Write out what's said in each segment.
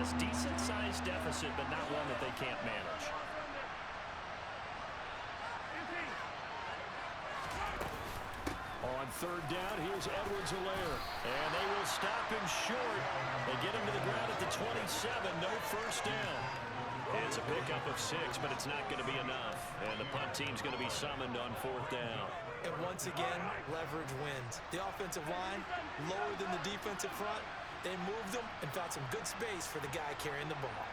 this decent-sized deficit, but not one that they can't manage. On third down, here's Edwards-Helaire. And they will stop him short. They get him to the ground at the 27. No first down. It's a pickup of 6, but it's not going to be enough. And the punt team's going to be summoned on fourth down. And once again, leverage wins. The offensive line, lower than the defensive front. They moved them and found some good space for the guy carrying the ball.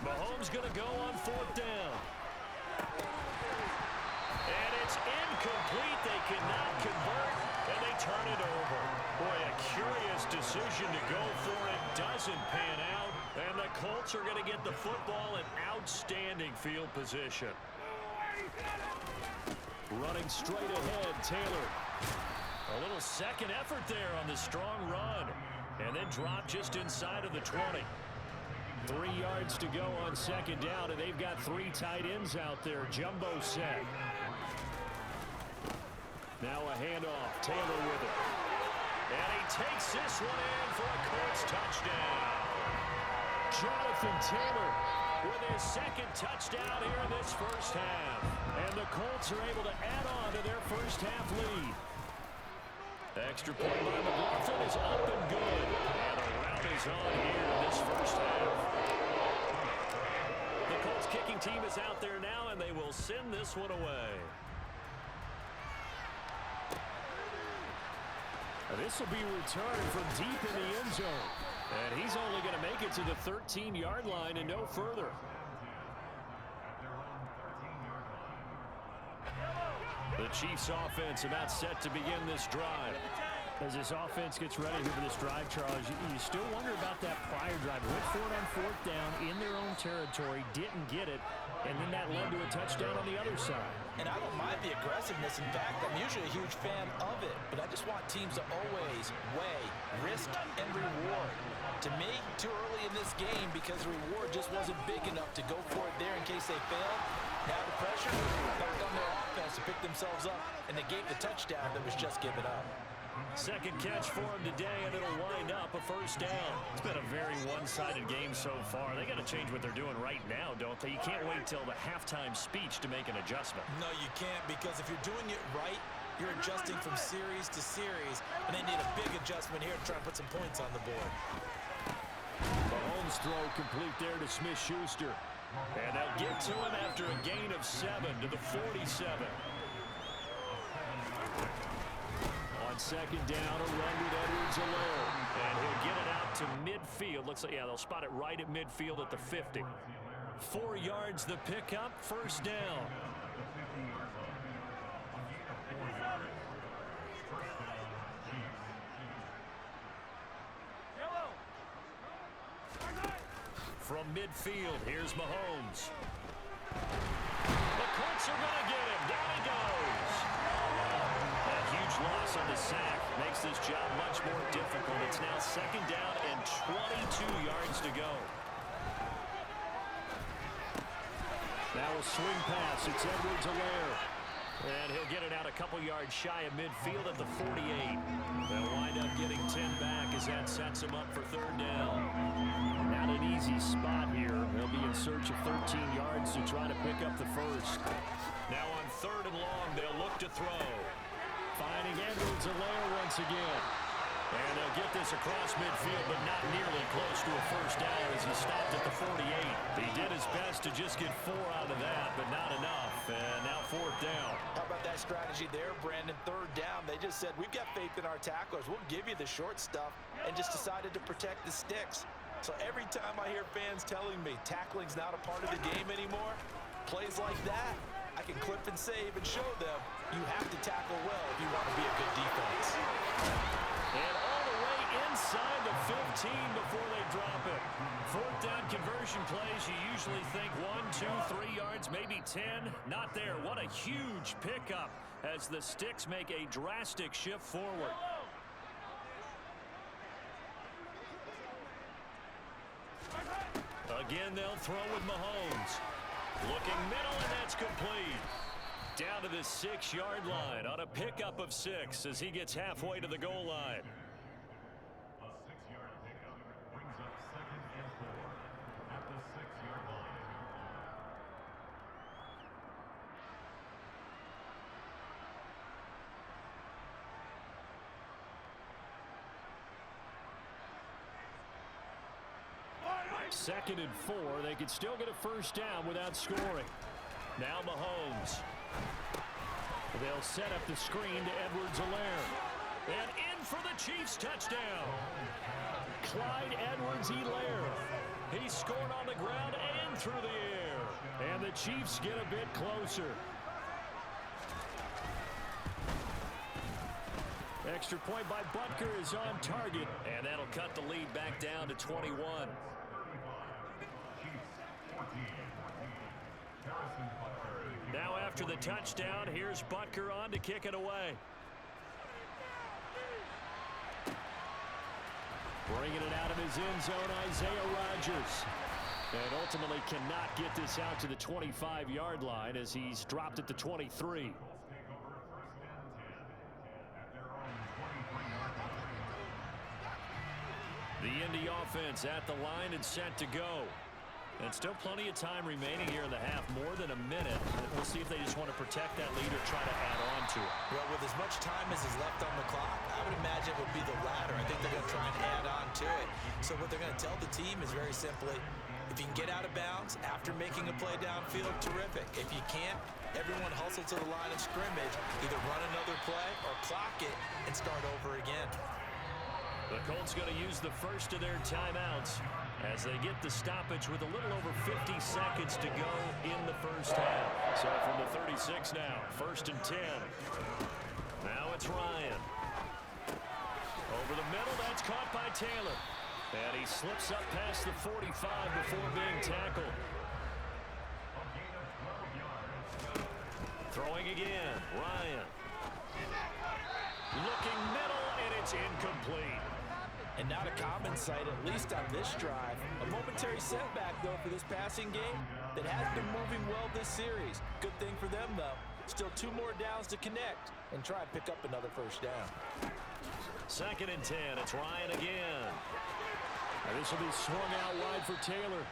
Mahomes going to go on fourth down. And it's incomplete. They cannot convert, and they turn it over. Boy, a curious decision to go for it. Doesn't pan out, and the Colts are going to get the football in outstanding field position. Running straight ahead, Taylor. A little second effort there on the strong run, and then drop just inside of the 20. 3 yards to go on second down, and they've got 3 tight ends out there. Jumbo set. Now a handoff. Taylor with it. And he takes this one in for a Colts touchdown. Jonathan Taylor with his second touchdown here in this first half. And the Colts are able to add on to their first half lead. Extra point by McLaughlin is up and good. And a rout is on here in this first half. The Colts kicking team is out there now, and they will send this one away. This will be returned from deep in the end zone. And he's only going to make it to the 13-yard line and no further. The Chiefs offense about set to begin this drive. As this offense gets ready here for this drive, Charles, you still wonder about that prior drive. Went for it on fourth down in their own territory, didn't get it, and then that led to a touchdown on the other side. And I don't mind the aggressiveness. In fact, I'm usually a huge fan of it, but I just want teams to always weigh risk and reward. To me, too early in this game because the reward just wasn't big enough to go for it there in case they failed. Now the pressure back on their offense to pick themselves up, and they gave the touchdown that was just given up. Second catch for him today, and it'll wind up a first down. It's been a very one-sided game so far. They got to change what they're doing right now, don't they? You can't wait till the halftime speech to make an adjustment. No, you can't, because if you're doing it right, you're adjusting from series to series, and they need a big adjustment here to try and put some points on the board. Mahomes throw complete there to Smith-Schuster. And they'll get to him after a gain of 7 to the 47. On second down, a run with Edwards-Helaire. And he'll get it out to midfield. Looks like, yeah, they'll spot it right at midfield at the 50. 4 yards the pickup, first down. From midfield, here's Mahomes. The Colts are going to get him. Down he goes. A huge loss on the sack makes this job much more difficult. It's now second down and 22 yards to go. Now a swing pass. It's Edwards-Helaire. And he'll get it out a couple yards shy of midfield at the 48. They'll wind up getting 10 back as that sets him up for third down. Not an easy spot here. They'll be in search of 13 yards to try to pick up the first. Now on third and long, they'll look to throw. Finding Edwards-Helaire once again. And they'll get this across midfield, but not nearly close to a first down as he stopped at the 48. He did his best to just get 4 out of that, but not enough. And now fourth down. How about that strategy there, Brandon? Third down, they just said, we've got faith in our tacklers. We'll give you the short stuff, and just decided to protect the sticks. So every time I hear fans telling me tackling's not a part of the game anymore, plays like that, I can clip and save and show them you have to tackle well if you want to be a good defense. And all the way inside the 15 before they drop it. Fourth down conversion plays, you usually think 1, 2, 3 yards, maybe 10. Not there. What a huge pickup as the sticks make a drastic shift forward. Again, they'll throw with Mahomes. Looking middle, and that's complete. Down to the 6-yard line on a pickup of 6 as he gets halfway to the goal line. 2nd and 4. They could still get a first down without scoring. Now Mahomes. They'll set up the screen to Edwards-Helaire. And in for the Chiefs touchdown. Clyde Edwards-Helaire. He scored on the ground and through the air. And the Chiefs get a bit closer. Extra point by Butker is on target. And that'll cut the lead back down to 21. Now after the touchdown, here's Butker on to kick it away. Bringing it out of his end zone, Isaiah Rodgers. And ultimately cannot get this out to the 25-yard line as he's dropped at the 23. The Indy offense at the line and set to go. And still plenty of time remaining here in the half, more than a minute. We'll see if they just want to protect that lead or try to add on to it. Well, with as much time as is left on the clock, I would imagine it would be the latter. I think they're going to try and add on to it. So what they're going to tell the team is very simply, if you can get out of bounds after making a play downfield, terrific. If you can't, everyone hustle to the line of scrimmage, either run another play or clock it and start over again. The Colts going to use the first of their timeouts as they get the stoppage with a little over 50 seconds to go in the first half. So from the 36 now, 1st and 10. Now it's Ryan. Over the middle, that's caught by Taylor. And he slips up past the 45 before being tackled. Throwing again, Ryan. Looking middle, and it's incomplete. And not a common sight, at least on this drive. A momentary setback, though, for this passing game that has been moving well this series. Good thing for them, though. Still 2 more downs to connect and try and pick up another first down. 2nd and 10. It's Ryan again. And this will be swung out wide for Taylor.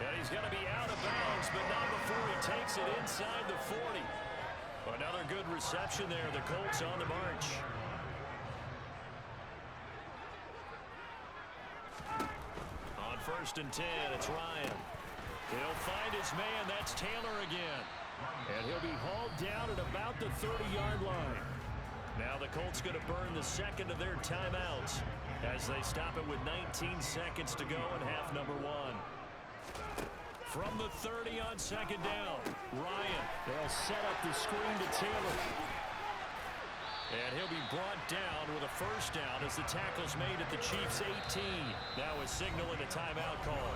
And he's going to be out of bounds, but not before he takes it inside the 40. Another good reception there. The Colts on the march. On 1st and 10, it's Ryan. He'll find his man. That's Taylor again. And he'll be hauled down at about the 30-yard line. Now the Colts going to burn the 2nd of their timeouts as they stop it with 19 seconds to go in half number 1. From the 30 on 2nd down, Ryan. They'll set up the screen to Taylor. And he'll be brought down with a first down as the tackle's made at the Chiefs' 18. Now a signal and a timeout call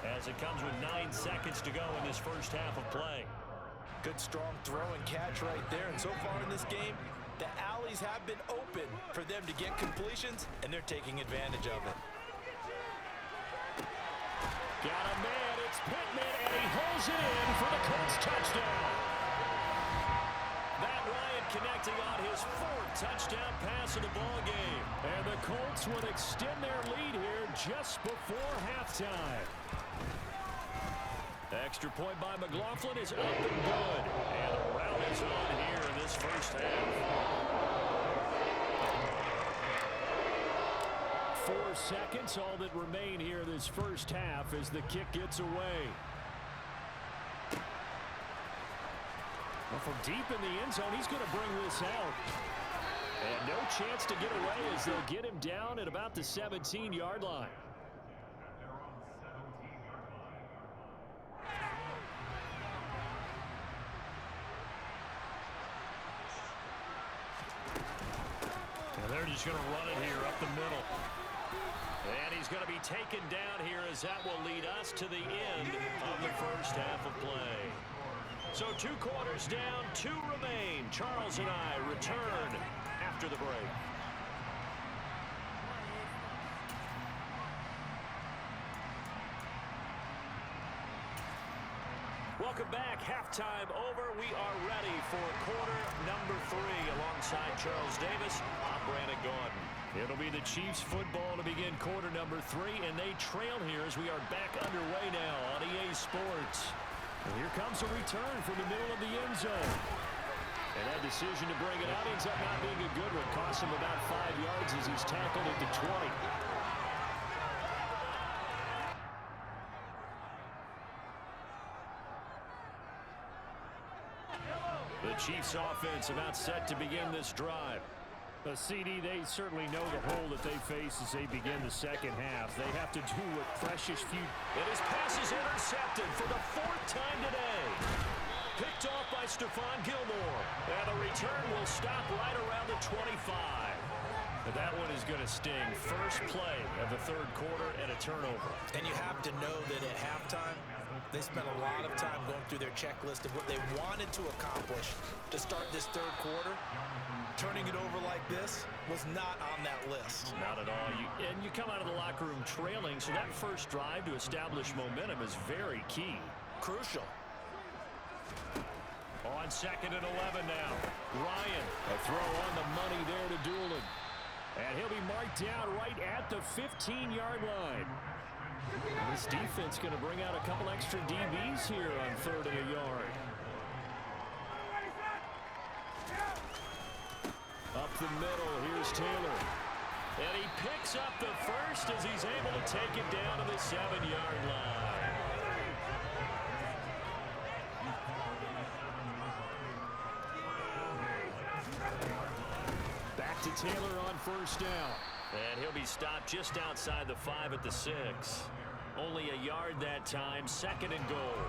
as it comes with 9 seconds to go in this first half of play. Good strong throw and catch right there. And so far in this game, the alleys have been open for them to get completions, and they're taking advantage of it. Got a man, it's Pittman, and he holds it in for the Colts touchdown. Matt Ryan connecting on his 4th touchdown pass of the ball game. And the Colts would extend their lead here just before halftime. Extra point by McLaughlin is up and good. And the round is on here in this first half. 4 seconds, all that remain here this first half as the kick gets away. Well, from deep in the end zone, he's going to bring this out. And no chance to get away as they'll get him down at about the 17-yard line. And they're just going to run it here up the middle. And he's going to be taken down here as that will lead us to the end of the first half of play. So 2 quarters down, 2 remain. Charles and I return after the break. Welcome back. Halftime over. We are ready for quarter number 3. Alongside Charles Davis, I'm Brandon Gordon. It'll be the Chiefs football to begin quarter number 3, and they trail here as we are back underway now on EA Sports. And here comes a return from the middle of the end zone. And that decision to bring it out ends up not being a good one. Costs him about 5 yards as he's tackled at the 20. The Chiefs offense about set to begin this drive. CD, they certainly know the hole that they face as they begin the second half. They have to do what precious few. And his pass is intercepted for the 4th time today. Picked off by Stephon Gilmore. And the return will stop right around the 25. But that one is going to sting. First play of the 3rd quarter and a turnover. And you have to know that at halftime, they spent a lot of time going through their checklist of what they wanted to accomplish to start this 3rd quarter. Turning it over like this was not on that list. Not at all. You come out of the locker room trailing, so that first drive to establish momentum is very key. Crucial. On 2nd and 11 now. Ryan, a throw on the money there to Doolin. And he'll be marked down right at the 15-yard line. This defense going to bring out a couple extra DBs here on 3rd and a yard. Up the middle, here's Taylor. And he picks up the first as he's able to take it down to the 7-yard line. Back to Taylor on 1st down. And he'll be stopped just outside the 5 at the 6. Only a yard that time, 2nd and goal.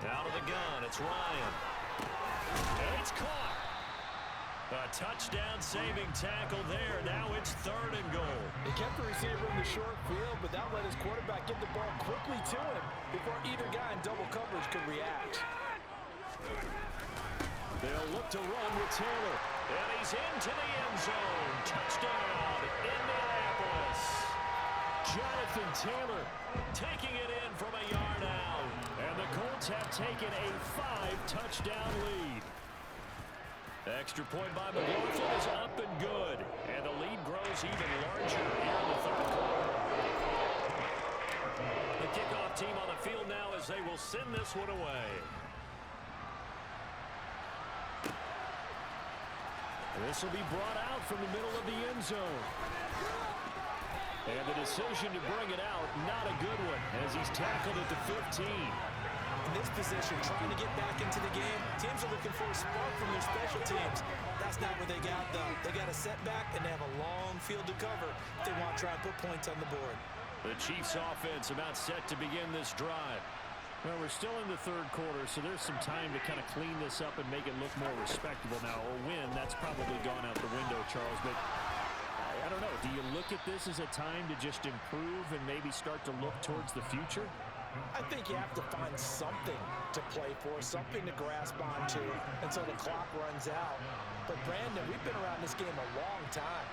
Out of the gun, it's Ryan. And it's caught. A touchdown saving tackle there. Now it's 3rd and goal. He kept the receiver in the short field, but that let his quarterback get the ball quickly to him before either guy in double coverage could react. They'll look to run with Taylor. And he's into the end zone. Touchdown, Indianapolis. Jonathan Taylor taking it in from a yard out. And the Colts have taken a 5-touchdown lead. Extra point by McLaughlin is up and good. And the lead grows even larger here in the 3rd quarter. The kickoff team on the field now as they will send this one away. This will be brought out from the middle of the end zone. And the decision to bring it out, not a good one, as he's tackled at the 15. In this position, trying to get back into the game, teams are looking for a spark from their special teams. That's not what they got, though. They got a setback, and they have a long field to cover if they want to try and put points on the board. The Chiefs offense about set to begin this drive. Well, we're still in the 3rd quarter, so there's some time to kind of clean this up and make it look more respectable. Now, a win, that's probably gone out the window, Charles, but I don't know. Do you look at this as a time to just improve and maybe start to look towards the future? I think you have to find something to play for, something to grasp onto until the clock runs out. But, Brandon, we've been around this game a long time.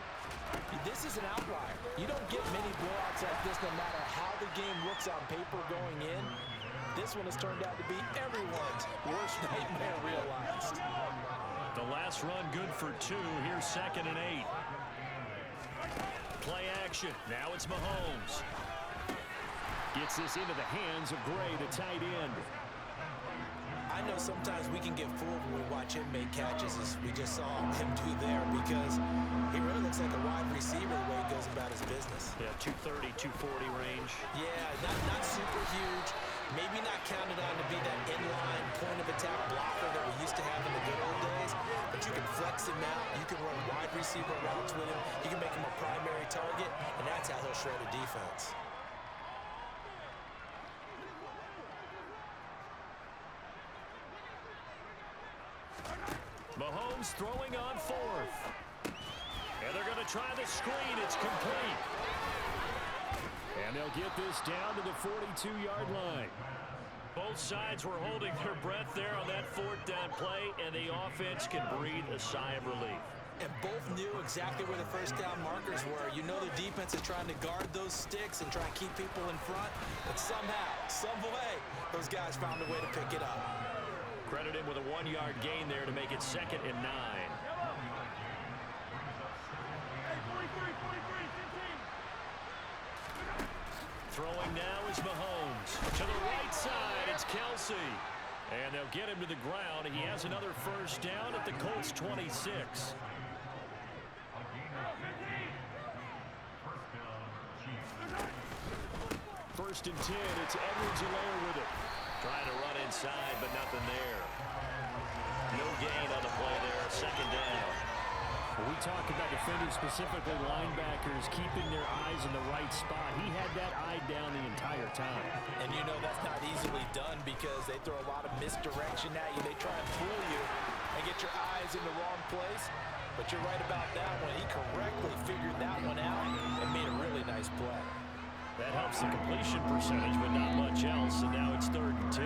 This is an outlier. You don't get many blowouts like this no matter how the game looks on paper going in. This one has turned out to be everyone's worst nightmare realized. The last run good for 2. Here's 2nd and 8. Play action. Now it's Mahomes. Gets this into the hands of Gray, the tight end. I know sometimes we can get fooled when we watch him make catches, as we just saw him do there, because he really looks like a wide receiver the way he goes about his business. Yeah, 230, 240 range. Yeah, not super huge. Maybe not counted on to be that inline point-of-attack blocker that we used to have in the good old days, but you can flex him out. You can run wide receiver routes with him. You can make him a primary target, and that's how he'll shred a defense. Mahomes throwing on 4th. And they're going to try the screen. It's complete. And they'll get this down to the 42-yard line. Both sides were holding their breath there on that 4th down play, and the offense can breathe a sigh of relief. And both knew exactly where the first down markers were. You know the defense is trying to guard those sticks and try and keep people in front. But somehow, some way, those guys found a way to pick it up. Credit him with a 1-yard gain there to make it 2nd and 9. Throwing now is Mahomes. To the right side, it's Kelsey. And they'll get him to the ground. He has another first down at the Colts 26. first and 10. It's Edwards-Helaire with it. Trying to run inside, but nothing there. No gain on the play there. Second down. When we talk about defenders, specifically linebackers, keeping their eyes in the right spot. He had that eye down the entire time. And you know that's not easily done because they throw a lot of misdirection at you. They try and fool you and get your eyes in the wrong place. But you're right about that one. He correctly figured that one out and made a really nice play. That helps the completion percentage, but not much else. And now it's 3rd and 10.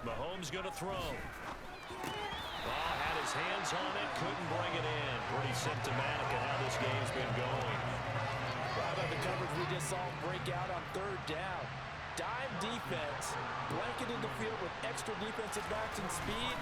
Mahomes going to throw. Had his hands on it, couldn't bring it in. Pretty symptomatic of how this game's been going. Right on the coverage we just saw him break out on 3rd down. Dime defense, blanketed the field with extra defensive backs and speed.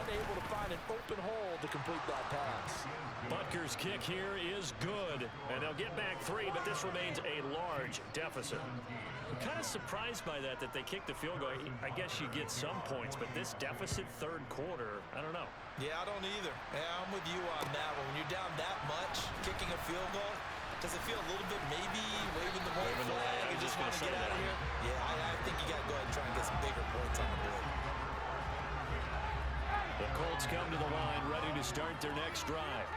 Unable to find an open hole to complete that pass. Butker's kick here is good, and they'll get back 3, but this remains a large deficit. I'm kind of surprised by that they kicked the field goal. I guess you get some points, but this deficit 3rd quarter, I don't know. Yeah, I don't either. Yeah, I'm with you on that one. When you're down that much, kicking a field goal, does it feel a little bit maybe waving the white flag and just want to get out of here? Yeah, I think you got to go ahead and try and get some bigger points on the board. The Colts come to the line, ready to start their next drive.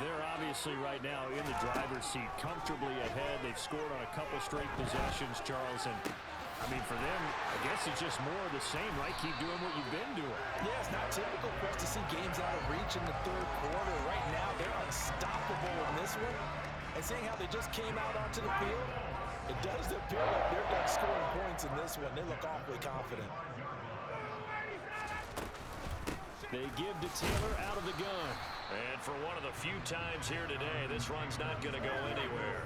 They're obviously right now in the driver's seat, comfortably ahead. They've scored on a couple straight possessions, Charles. And, I mean, for them, I guess it's just more of the same, right? Keep doing what you've been doing. Yeah, it's not typical for us to see games out of reach in the 3rd quarter. Right now, they're unstoppable in this one. And seeing how they just came out onto the field, it does appear like they're done scoring points in this one. They look awfully confident. They give to Taylor out of the gun. And for one of the few times here today, this run's not going to go anywhere.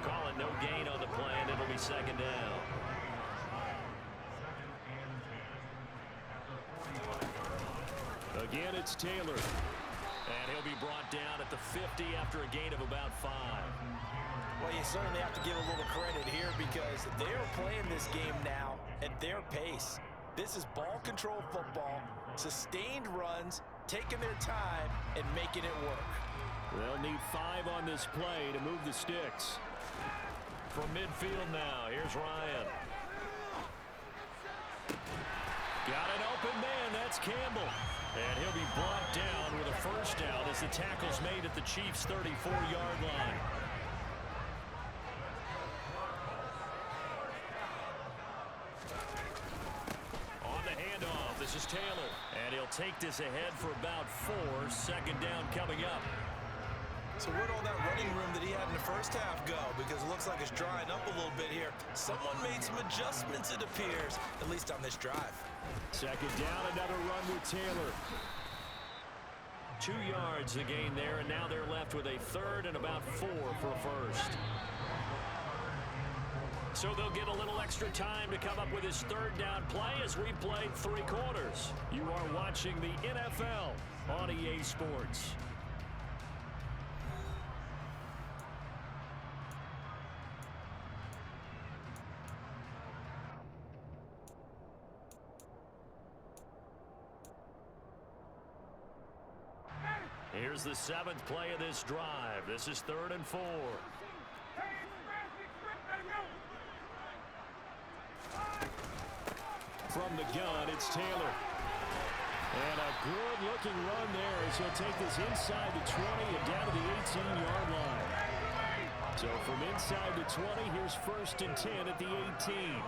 Call it no gain on the play, and it'll be 2nd down. Again, it's Taylor. And he'll be brought down at the 50 after a gain of about 5. Well, you certainly have to give a little credit here because they are playing this game now at their pace. This is ball control football, sustained runs, taking their time and making it work. They'll need 5 on this play to move the sticks. From midfield now, here's Ryan. Got an open man, that's Campbell. And he'll be brought down with a first down as the tackle's made at the Chiefs' 34-yard line. On the handoff, this is Taylor. And he'll take this ahead for about 4. 2nd down coming up. So where'd all that running room that he had in the first half go? Because it looks like it's drying up a little bit here. Someone made some adjustments, it appears, at least on this drive. 2nd down, another run with Taylor. 2 yards the gain there, and now they're left with a 3rd and about 4 for a first. So they'll get a little extra time to come up with his 3rd down play as we played 3 quarters. You are watching the NFL on EA Sports. Here's the 7th play of this drive. This is 3rd and 4. From the gun, it's Taylor. And a good-looking run there as he'll take this inside the 20 and down to the 18-yard line. So from inside the 20, here's 1st and 10 at the 18.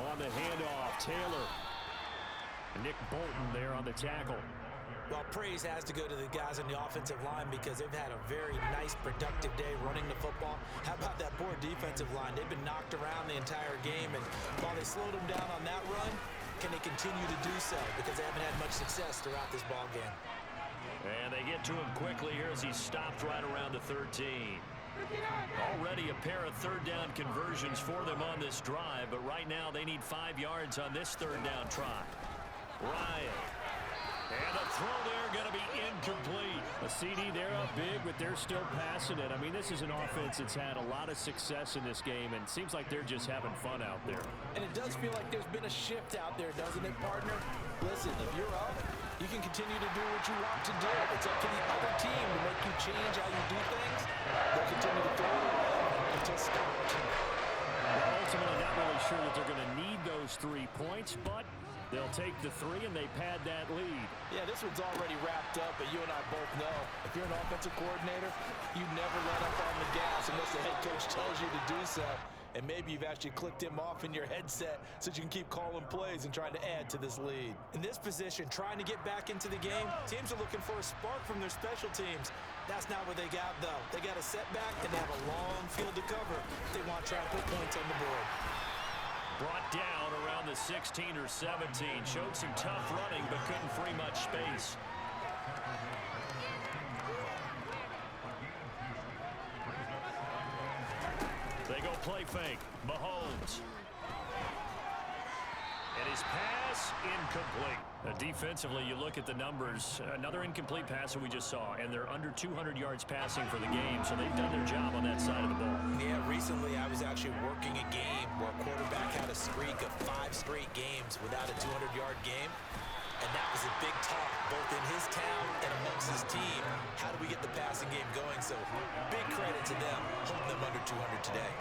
On the handoff, Taylor. Nick Bolton there on the tackle. Well, praise has to go to the guys on the offensive line because they've had a very nice, productive day running the football. How about that poor defensive line? They've been knocked around the entire game, and while they slowed them down on that run, can they continue to do so? Because they haven't had much success throughout this ball game. And they get to him quickly here as he stopped right around the 13. Already a pair of 3rd down conversions for them on this drive, but right now they need 5 yards on this 3rd down try. Ryan. And the throw there going to be incomplete. A CD, they're up big, but they're still passing it. I mean, this is an offense that's had a lot of success in this game, and it seems like they're just having fun out there. And it does feel like there's been a shift out there, doesn't it, partner? Listen, if you're up, you can continue to do what you want to do. It's up to the other team to make you change how you do things. They'll continue to throw it around until stopped. Well, ultimately, not really sure that they're going to need those 3 points, but they'll take the 3 and they pad that lead. Yeah, this one's already wrapped up, but you and I both know if you're an offensive coordinator, you never let up on the gas unless the head coach tells you to do so. And maybe you've actually clicked him off in your headset so you can keep calling plays and trying to add to this lead. In this position, trying to get back into the game, teams are looking for a spark from their special teams. That's not what they got, though. They got a setback, and they have a long field to cover if they want to try to put points on the board. Brought down around the 16 or 17. Showed some tough running, but couldn't free much space. They go play fake. Mahomes. And his pass incomplete. Defensively, you look at the numbers. Another incomplete pass that we just saw, and they're under 200 yards passing for the game, so they've done their job on that side of the ball. Yeah, recently I was actually working a game where a quarterback had a streak of 5 straight games without a 200-yard game. And that was a big talk, both in his town and amongst his team. How do we get the passing game going? So big credit to them, holding them under 200 today.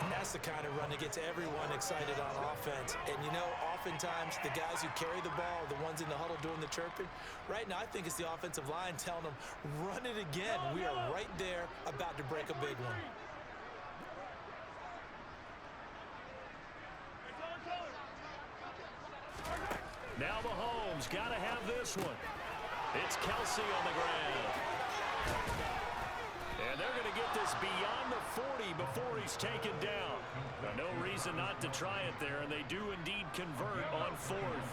And that's the kind of run that gets everyone excited on offense. And, you know, oftentimes the guys who carry the ball are the ones in the huddle doing the chirping. Right now, I think it's the offensive line telling them, run it again. We are right there about to break a big one. Now Mahomes got to have this one. It's Kelsey on the ground. And they're going to get this beyond the 40 before he's taken down. No reason not to try it there, and they do indeed convert on 4th.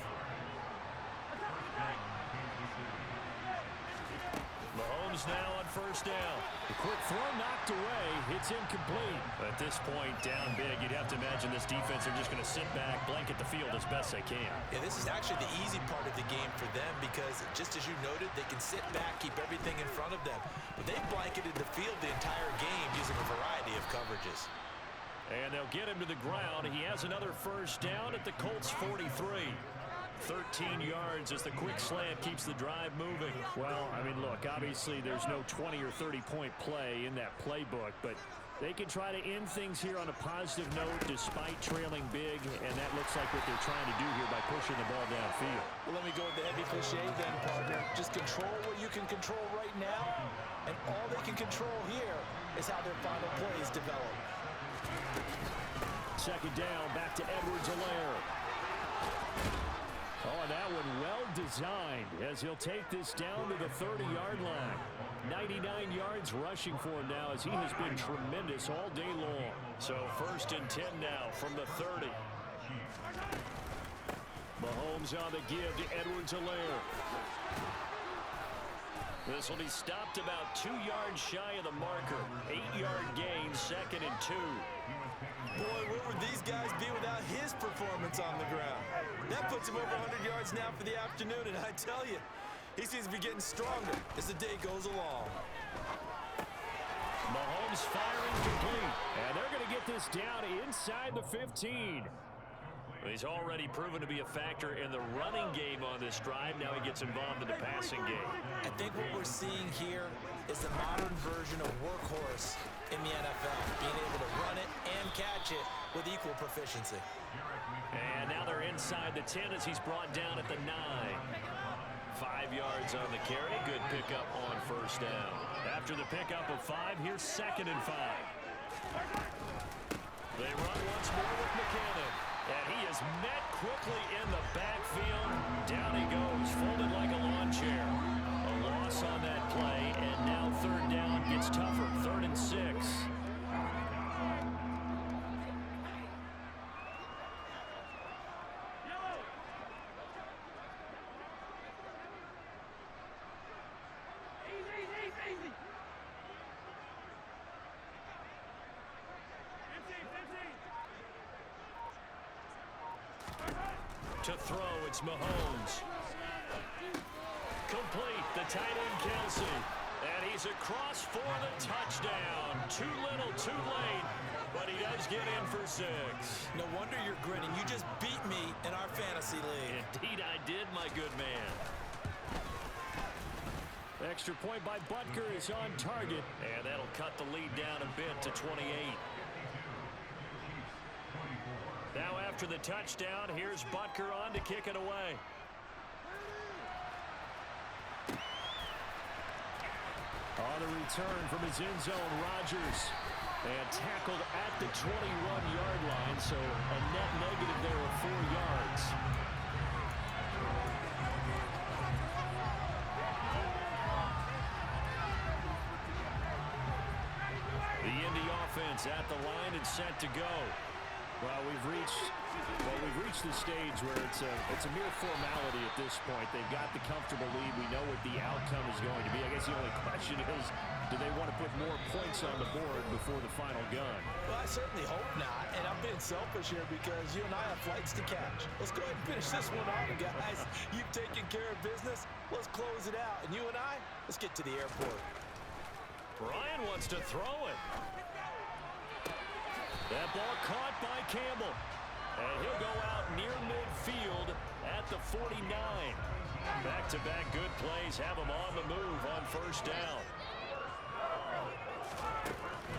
Mahomes now on 1st down. The quick throw knocked away. It's incomplete. At this point, down big, you'd have to imagine this defense are just going to sit back, blanket the field as best they can. Yeah, this is actually the easy part of the game for them because, just as you noted, they can sit back, keep everything in front of them. But they blanketed the field the entire game using a variety of coverages. And they'll get him to the ground. He has another 1st down at the Colts 43. 13 yards as the quick slant keeps the drive moving. Well, I mean, look, obviously there's no 20 or 30-point play in that playbook, but they can try to end things here on a positive note despite trailing big, and that looks like what they're trying to do here by pushing the ball downfield. Well, let me go with the heavy cliche then, partner. Just control what you can control right now, and all they can control here is how their final plays develop. 2nd down, back to Edwards-Helaire. Oh, and that one well designed as he'll take this down to the 30-yard line. 99 yards rushing for him now as he has been tremendous all day long. So 1st and 10 now from the 30. Mahomes on the give to Edwards-Helaire. This will be stopped about 2 yards shy of the marker. 8-yard gain, 2nd and 2. Boy, where would these guys be without his performance on the ground? That puts him over 100 yards now for the afternoon, and I tell you, he seems to be getting stronger as the day goes along. Mahomes firing complete, and they're going to get this down inside the 15. He's already proven to be a factor in the running game on this drive. Now he gets involved in the passing game. I think what we're seeing here is the modern version of workhorse in the NFL, being able to run it and catch it with equal proficiency. And now they're inside the 10 as he's brought down at the 9. 5 yards on the carry. Good pickup on 1st down. After the pickup of 5, here's 2nd and 5. They run once more with McKinnon. And he is met quickly in the backfield. Down he goes, folded like a lawn chair. A loss on that play, and now 3rd down gets tougher. 3rd and 6. To throw, it's Mahomes. Complete. The tight end, Kelsey. And he's across for the touchdown. Too little, too late. But he does get in for 6. No wonder you're grinning. You just beat me in our fantasy league. Indeed I did, my good man. Extra point by Butker is on target. And that'll cut the lead down a bit to 28. Now after the touchdown, here's Butker on to kick it away. On the return from his end zone, Rodgers. And tackled at the 21-yard line, so a net negative there of 4 yards. The Indy offense at the line and set to go. Well, we've reached the stage where it's a mere formality at this point. They've got the comfortable lead. We know what the outcome is going to be. I guess the only question is, do they want to put more points on the board before the final gun? Well, I certainly hope not, and I'm being selfish here because you and I have flights to catch. Let's go ahead and finish this one off, guys. You've taken care of business. Let's close it out. And you and I, let's get to the airport. Ryan wants to throw it. That ball caught by Campbell. And he'll go out near midfield at the 49. Back-to-back good plays have him on the move on first down.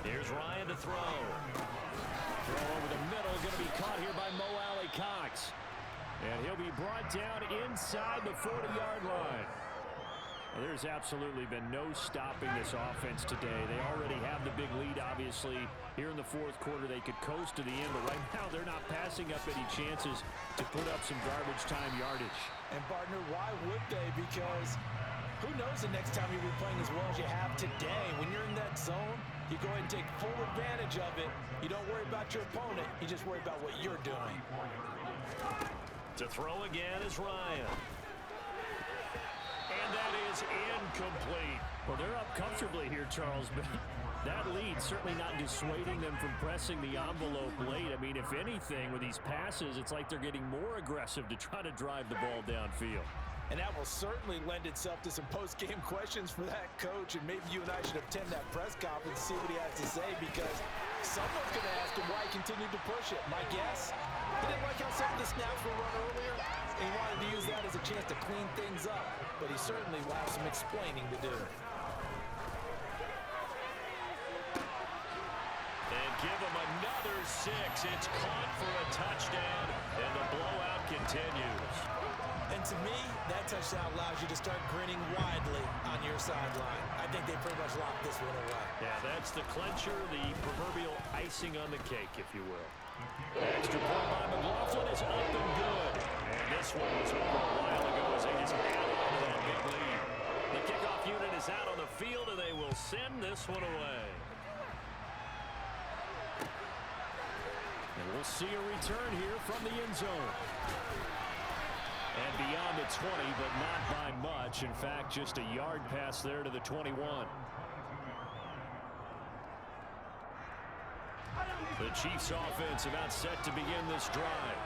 Here's Ryan to throw. Throw over the middle, going to be caught here by Mo Alley Cox. And he'll be brought down inside the 40-yard line. There's absolutely been no stopping this offense today. They already have the big lead, obviously. Here in the fourth quarter, they could coast to the end, but right now they're not passing up any chances to put up some garbage time yardage. And, partner, why would they? Because who knows the next time you'll be playing as well as you have today. When you're in that zone, you go ahead and take full advantage of it. You don't worry about your opponent. You just worry about what you're doing. To throw again is Ryan. And that is incomplete. Well, they're up comfortably here, Charles, but that lead certainly not dissuading them from pressing the envelope late. I mean, if anything, with these passes, it's like they're getting more aggressive to try to drive the ball downfield. And that will certainly lend itself to some post-game questions for that coach, and maybe you and I should attend that press conference and see what he has to say, because someone's going to ask him why he continued to push it. My guess, he didn't like how some of the snaps were run earlier, and he wanted to use that as a chance to clean things up, but he certainly will have some explaining to do. And give him another 6. It's caught for a touchdown, and the blowout continues. And to me, that touchdown allows you to start grinning widely on your sideline. I think they pretty much locked this one away. Yeah, that's the clincher, the proverbial icing on the cake, if you will. Extra point by McLaughlin is up and good. And this one was over a while ago as they just held on to that big lead. The kickoff unit is out on the field, and they will send this one away. And we'll see a return here from the end zone. And beyond the 20, but not by much. In fact, just a yard pass there to the 21. The Chiefs offense about set to begin this drive.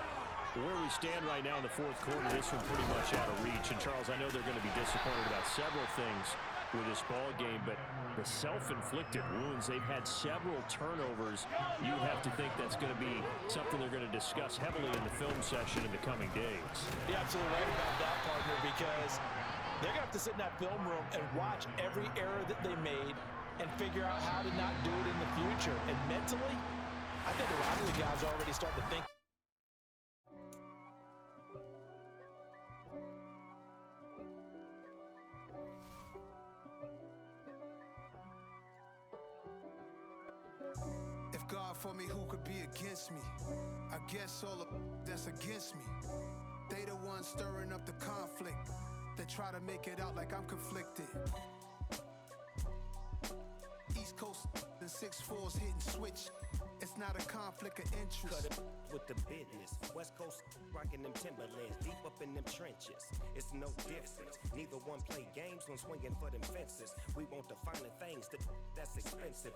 Where we stand right now in the fourth quarter, this one pretty much out of reach. And Charles, I know they're going to be disappointed about several things with this ball game, but the self-inflicted wounds, they've had several turnovers. You have to think that's going to be something they're going to discuss heavily in the film session in the coming days. You're absolutely right about that, partner, because they're going to have to sit in that film room and watch every error that they made and figure out how to not do it in the future. And mentally, I think a lot of the guys are already starting to think. God for me, who could be against me? I guess all of that's against me. They the ones stirring up the conflict. They try to make it out like I'm conflicted. East Coast and 6'4's hitting switch. It's not a conflict of interest. Cut it with the business. West Coast rocking them Timberlands, deep up in them trenches. It's no difference. Neither one play games when swinging for them fences. We want the finer things that's expensive.